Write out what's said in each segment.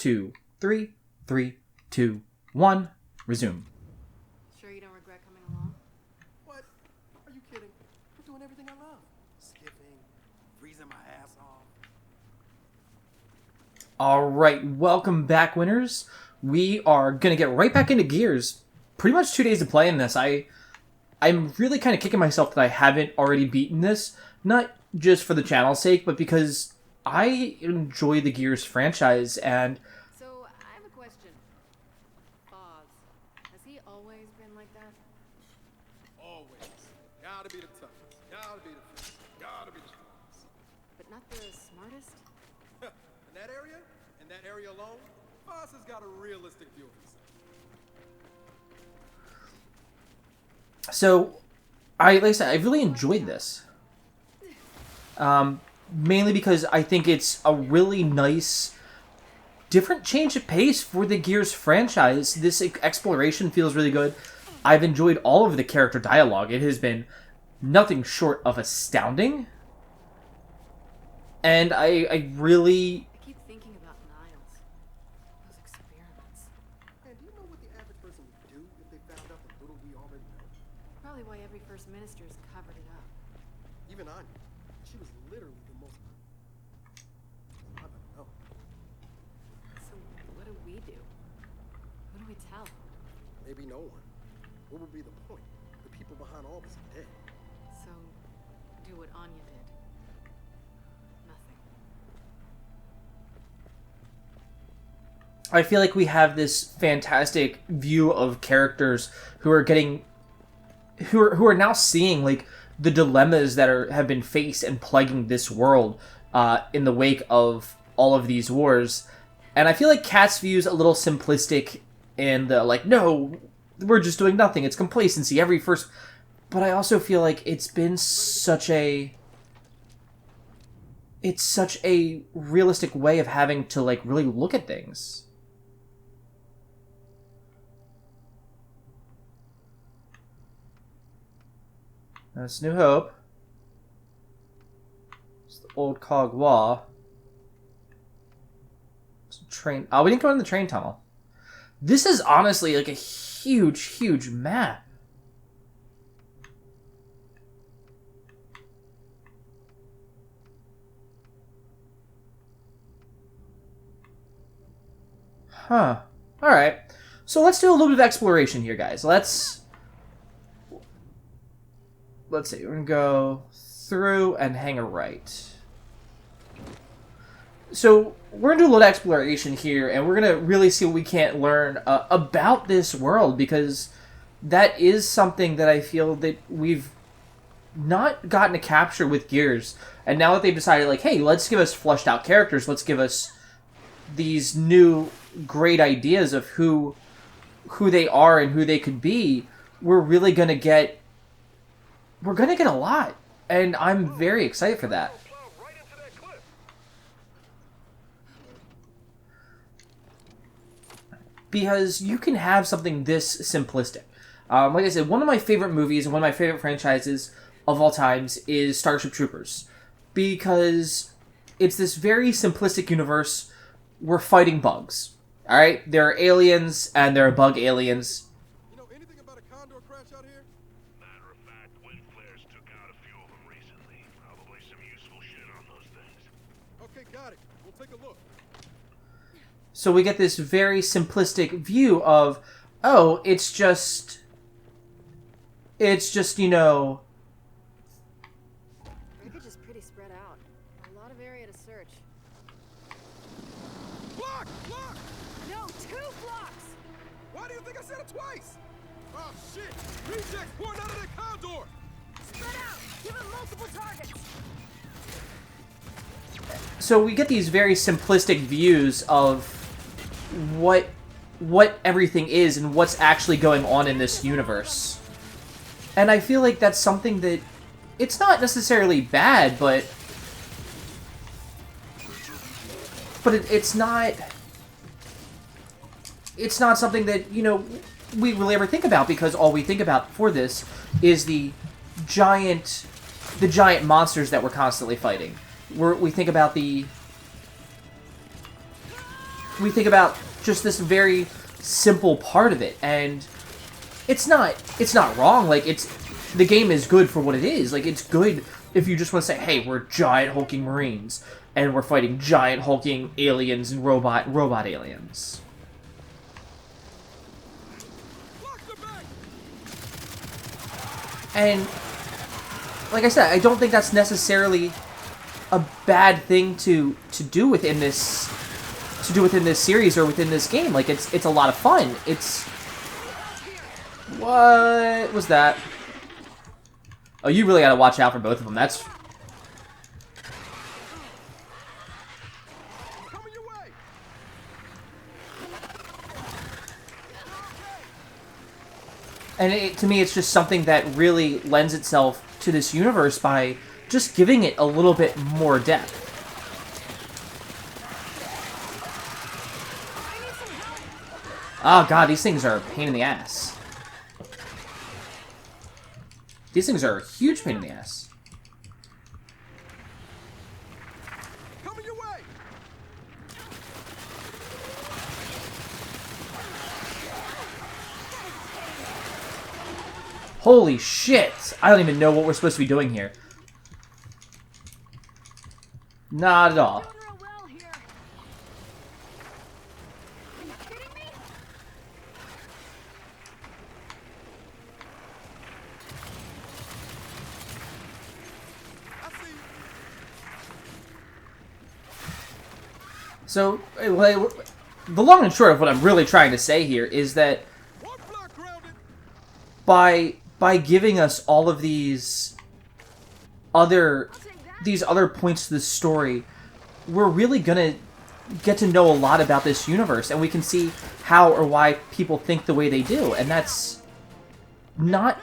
2, 3, 3, 2, 1, resume. Sure you don't regret coming along? What? Are you kidding? I'm doing everything I love. Skipping, freezing my ass off. Alright, welcome back, winners. We are going to get right back into Gears. Pretty much 2 days to play in this. I'm really kind of kicking myself that I haven't already beaten this. Not just for the channel's sake, but because I enjoy the Gears franchise, and... So, I have a question. Foz, has he always been like that? Always. Gotta be the toughest. Gotta be the first. Gotta be the strongest. But not the smartest? In that area alone, Foz has got a realistic view of himself. So, like I said, I really enjoyed this. Mainly because I think it's a really nice, different change of pace for the Gears franchise. This exploration feels really good. I've enjoyed all of the character dialogue. It has been nothing short of astounding. And I really... I keep thinking about Niles. Those experiments. And do you know what the average person would do if they found out the little we already know? Probably why every first minister's covered it up. Even Anya. She was literally the most... I don't know. So, what do we do? Who do we tell? Maybe no one. What would be the point? The people behind all this are dead. So, do what Anya did. Nothing. I feel like we have this fantastic view of characters who are getting... who are now seeing, like, the dilemmas that have been faced and plaguing this world in the wake of all of these wars. And I feel like Kat's view is a little simplistic in the, like, no, we're just doing nothing. It's complacency. But I also feel like it's been such a... it's such a realistic way of having to, like, really look at things. That's New Hope. It's the old Cog Wall. It's a train. Oh, we didn't go in the train tunnel. This is honestly like a huge, huge map. Huh. Alright. So let's do a little bit of exploration here, guys. Let's see, we're going to go through and hang a right. So we're going to do a little exploration here, and we're going to really see what we can't learn about this world, because that is something that I feel that we've not gotten to capture with Gears. And now that they've decided, like, hey, let's give us fleshed out characters, let's give us these new great ideas of who they are and who they could be, we're really going to get... we're going to get a lot, and I'm very excited for that. Because you can have something this simplistic. Like I said, one of my favorite movies and one of my favorite franchises of all times is Starship Troopers. Because it's this very simplistic universe. We're fighting bugs. Alright? There are aliens, and there are bug aliens. You know anything about a condor crash out here? Matter of fact, wind flares took out a few of them recently. Probably some useful shit on those things. Okay, got it. We'll take a look. So we get this very simplistic view of, oh, it's just, you know... Wreckage is pretty spread out. A lot of area to search. Block! Block! No, 2 blocks! Why do you think I said it twice? Oh, shit! Rejects pouring out of that condor! Spread out! Give him multiple targets! So we get these very simplistic views of what everything is and what's actually going on in this universe. And I feel like that's something that, it's not necessarily bad, but it's not something that, you know, we really ever think about, because all we think about for this is the giant monsters that we're constantly fighting. We think about the we think about just this very simple part of it, and it's not wrong. Like, the game is good for what it is. Like, it's good if you just want to say, hey, we're giant hulking Marines, and we're fighting giant hulking aliens and robot aliens. And like I said, I don't think that's necessarily a bad thing to do within this series or within this game. Like, it's a lot of fun. What was that? Oh, you really gotta watch out for both of them. That's... And to me, it's just something that really lends itself to this universe by just giving it a little bit more depth. Oh god, these things are a pain in the ass. These things are a huge pain in the ass. Coming your way. Holy shit! I don't even know what we're supposed to be doing here. Not at all. So, the long and short of what I'm really trying to say here is that by giving us all of these other points to the story, we're really gonna get to know a lot about this universe, and we can see how or why people think the way they do, and that's not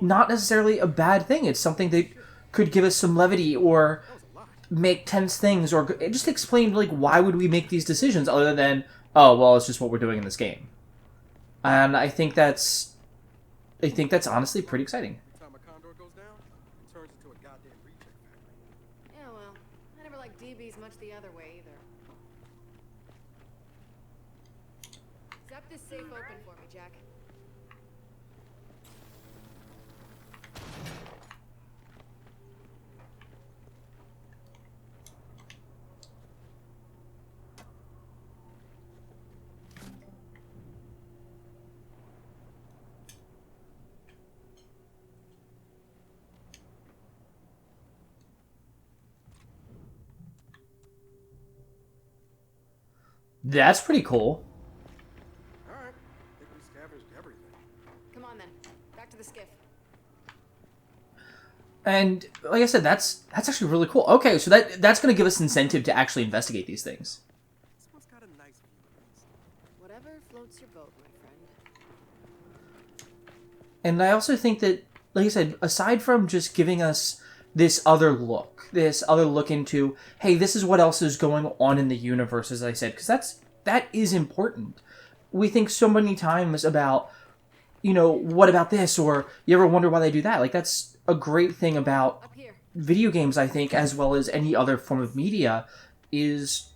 necessarily a bad thing. It's something that could give us some levity or make tense things, or just explain, like, why would we make these decisions other than, oh, well, it's just what we're doing in this game. And I think that's honestly pretty exciting. Time a condor goes down, it turns into a goddamn reject factory. Yeah, well, I never liked DBs much the other way either. Zap this safe open for me, Jack. That's pretty cool. Alright, I think we scavenged everything. Come on then, back to the skiff. And like I said, that's actually really cool. Okay, so that's going to give us incentive to actually investigate these things. This one's got a nice view at least. Whatever floats your boat, my friend. And I also think that, like I said, aside from just giving us this other look into, hey, this is what else is going on in the universe, as I said, because that is important. We think so many times about, you know, what about this, or you ever wonder why they do that? Like, that's a great thing about Up here. video games, I think, as well as any other form of media, is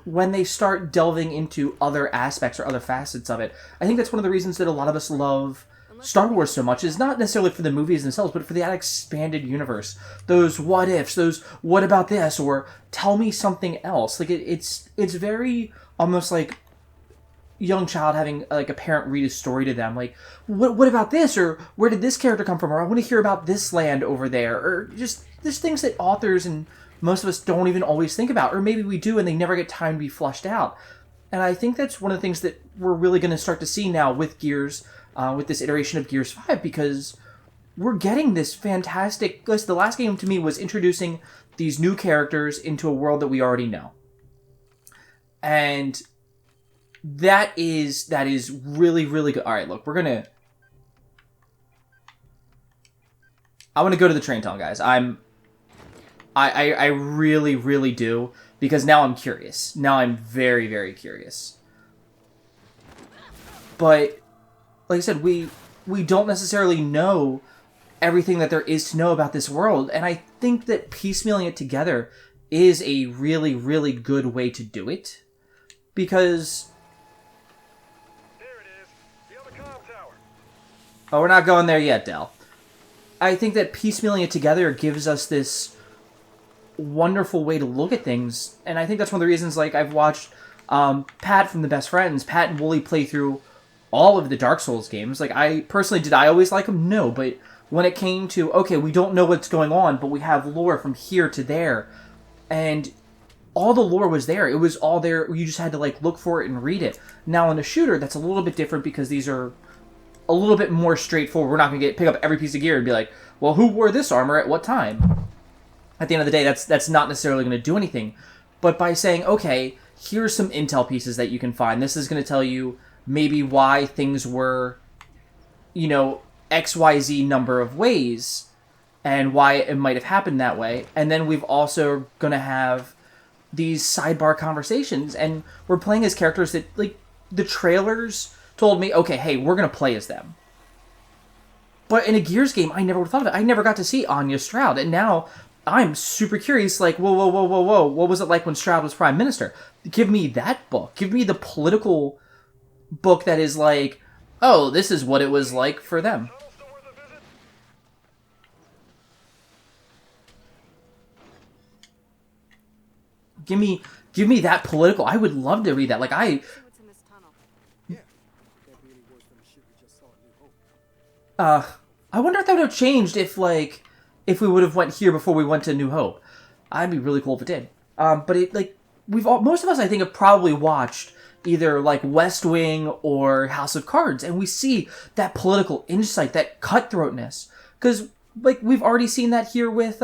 when they start delving into other aspects or other facets of it. I think that's one of the reasons that a lot of us love Star Wars so much, is not necessarily for the movies themselves, but for that expanded universe. Those what ifs, those what about this, or tell me something else. Like, it's very almost like young child having, like, a parent read a story to them. Like, what about this, or where did this character come from, or I want to hear about this land over there, or just there's things that authors and most of us don't even always think about, or maybe we do and they never get time to be flushed out. And I think that's one of the things that we're really going to start to see now with Gears, with this iteration of Gears 5, because we're getting this fantastic... The last game to me was introducing these new characters into a world that we already know. And that is really, really good. Alright, look, we're gonna... I want to go to the train tunnel, guys. I really, really do, because now I'm curious. Now I'm very, very curious. But, like I said, we don't necessarily know everything that there is to know about this world, and I think that piecemealing it together is a really, really good way to do it. because... There it is. The other comm tower. Oh, we're not going there yet, Del. I think that piecemealing it together gives us this wonderful way to look at things, and I think that's one of the reasons, like, I've watched Pat from The Best Friends, Pat and Wooly play through all of the Dark Souls games. Like, did I always like them? No, but when it came to, okay, we don't know what's going on, but we have lore from here to there, and all the lore was there. It was all there. You just had to, like, look for it and read it. Now, in a shooter, that's a little bit different because these are a little bit more straightforward. We're not going to pick up every piece of gear and be like, well, who wore this armor at what time? At the end of the day, that's not necessarily going to do anything. But by saying, okay, here's some intel pieces that you can find. This is going to tell you maybe why things were, you know, XYZ number of ways and why it might have happened that way. And then we've also going to have these sidebar conversations, and we're playing as characters that, like, the trailers told me, okay, hey, we're going to play as them. But in a Gears game, I never would have thought of it. I never got to see Anya Stroud, and now I'm super curious, like, whoa, what was it like when Stroud was Prime Minister? Give me that book. Give me the political book that is like, oh, this is what it was like for them. Give me that political. I would love to read that. Like, See what's in this tunnel. Yeah. Can't be any worse than the shit we just saw at New Hope. I wonder if that would have changed if we would have went here before we went to New Hope. I'd be really cool if it did. But it, like, most of us, I think, have probably watched either, like, West Wing or House of Cards, and we see that political insight, that cutthroatness. Because, like, we've already seen that here with,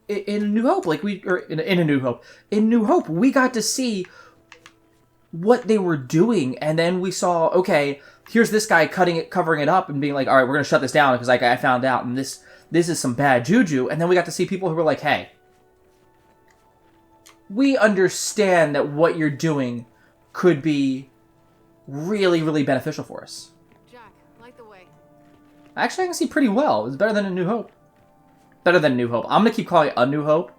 in New Hope. Like, in A New Hope. In New Hope, we got to see what they were doing, and then we saw, okay, here's this guy covering it up and being like, all right, we're going to shut this down because, like, I found out, and this is some bad juju. And then we got to see people who were like, hey, we understand that what you're doing could be really, really beneficial for us. Jack, light the way. Actually, I can see pretty well. It's better than A New Hope. Better than New Hope. I'm going to keep calling it A New Hope